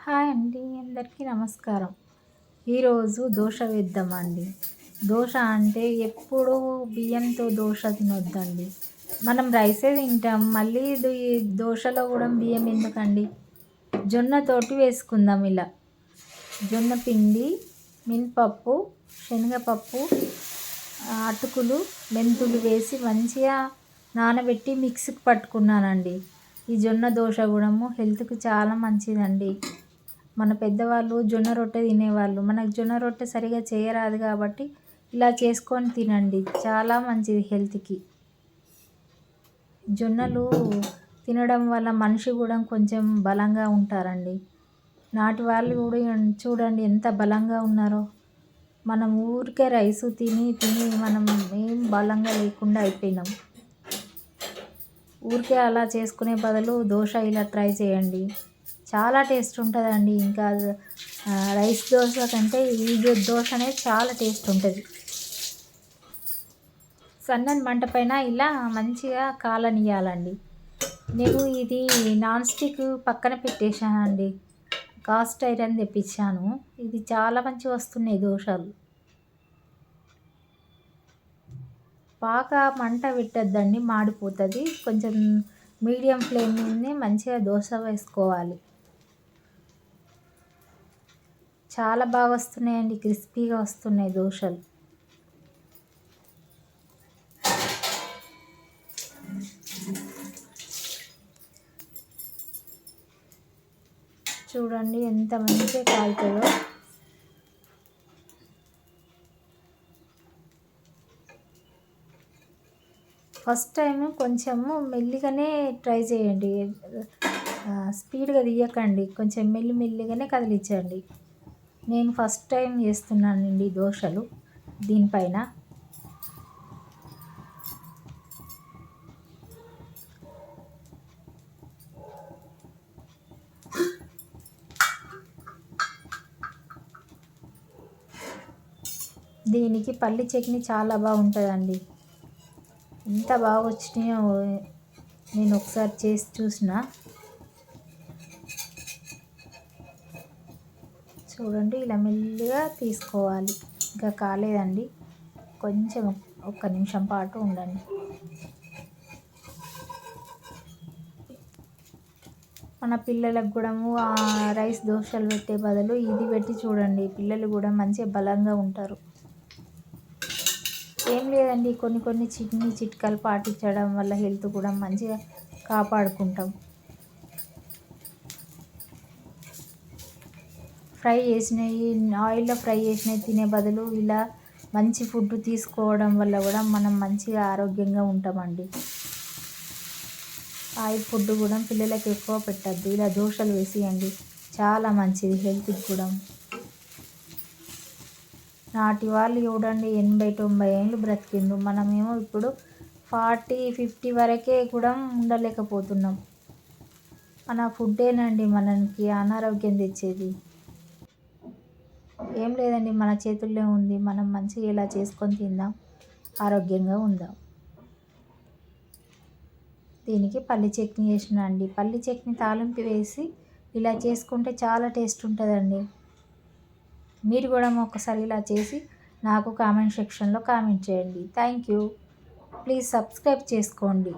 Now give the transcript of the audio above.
Hi అండి, అందరికీ నమస్కారం. ఈరోజు దోశ వేద్దామండి. దోశ అంటే ఎప్పుడూ బియ్యంతో దోశ తినొద్దండి. మనం రైసే తింటాం, మళ్ళీ దోశలో కూడా బియ్యం ఎందుకండి? జొన్నతోటి వేసుకుందాం ఇలా. జొన్న పిండి, మినపప్పు, శనగపప్పు, అటుకులు, మెంతులు వేసి మంచిగా నానబెట్టి మిక్సీకి పట్టుకున్నానండి. ఈ జొన్న దోశ కూడా హెల్త్కి చాలా మంచిదండి. మన పెద్దవాళ్ళు జొన్న రొట్టె తినేవాళ్ళు. మనకు జొన్న రొట్టె సరిగా చేయరాదు కాబట్టి ఇలా చేసుకొని తినండి, చాలా మంచిది హెల్త్కి. జొన్నలు తినడం వల్ల మనిషి కూడా కొంచెం బలంగా ఉంటారండి. నాటి వాళ్ళు కూడా చూడండి ఎంత బలంగా ఉన్నారో. మనం ఊరికే రైసు తిని తిని మనం ఏం బలంగా లేకుండా అయిపోయినాం. ఊరికే అలా చేసుకునే బదులు దోశ ఇలా ట్రై చేయండి, చాలా టేస్ట్ ఉంటుందండి. ఇంకా రైస్ దోశ కంటే ఈ దోశ అనేది చాలా టేస్ట్ ఉంటుంది. సన్నని మంట పైన ఇలా మంచిగా కాలనియాలండి. నేను ఇది నాన్ స్టిక్ పక్కన పెట్టేశానండి, కాస్ట్ ఐరన్ తెప్పించాను. ఇది చాలా మంచిగా వస్తున్నాయి దోశలు. బాగా మంట పెట్టద్దండి, మాడిపోతుంది. కొంచెం మీడియం ఫ్లేమ్ మీదనే మంచిగా దోశ వేసుకోవాలి. చాలా బాగా వస్తున్నాయండి, క్రిస్పీగా వస్తున్నాయి దోశలు. చూడండి ఎంత మంచిగా కాలుతుందో. ఫస్ట్ టైం కొంచెము మెల్లిగానే ట్రై చేయండి, స్పీడ్గా తీయకండి, కొంచెం మెల్లిగానే కదిలించండి. నేను ఫస్ట్ టైం చేస్తున్నానండి దోశలు దీనిపైన. దీనికి పల్లి చట్నీ చాలా బాగుంటుందండి. ఎంత బాగా వచ్చినాయో నేను ఒకసారి చేసి చూసిన. చూడండి ఇలా మెల్లిగా తీసుకోవాలి. ఇంకా కాలేదండి, కొంచెం ఒక్క నిమిషం పాటు ఉండండి. మన పిల్లలకు కూడా రైస్ దోశలు పెట్టే బదులు ఇది పెట్టి చూడండి, పిల్లలు కూడా మంచిగా బలంగా ఉంటారు. ఏం లేదండి, కొన్ని చిట్కాలు పాటించడం వల్ల హెల్త్ కూడా మంచిగా కాపాడుకుంటాం. ఫ్రై చేసినవి, ఆయిల్లో ఫ్రై చేసినవి తినే బదులు ఇలా మంచి ఫుడ్ తీసుకోవడం వల్ల కూడా మనం మంచిగా ఆరోగ్యంగా ఉంటామండి. ఆయిల్ ఫుడ్ కూడా పిల్లలకి ఎక్కువ పెట్టద్దు, ఇలా దోశలు వేసియండి, చాలా మంచిది హెల్త్కి కూడా. నాటి వాళ్ళు చూడండి 80-90 ఏళ్ళు బ్రతికిండ్రు, మనమేమో ఇప్పుడు 40-50 వరకే కూడా ఉండలేకపోతున్నాం. మన ఫుడ్డేనండి మనకి అనారోగ్యం తెచ్చేది. ఏం లేదండి, మన చేతుల్లో ఉంది. మనం మంచిగా ఇలా చేసుకొని తిందాం, ఆరోగ్యంగా ఉందాం. దీనికి పల్లి చట్నీ చేసిన అండి. పల్లి చట్నీ తాలింపు వేసి ఇలా చేసుకుంటే చాలా టేస్ట్ ఉంటుందండి. మీరు కూడా ఒకసారి ఇలా చేసి నాకు కామెంట్ సెక్షన్లో కామెంట్ చేయండి. Thank you. ప్లీజ్ సబ్స్క్రైబ్ చేసుకోండి.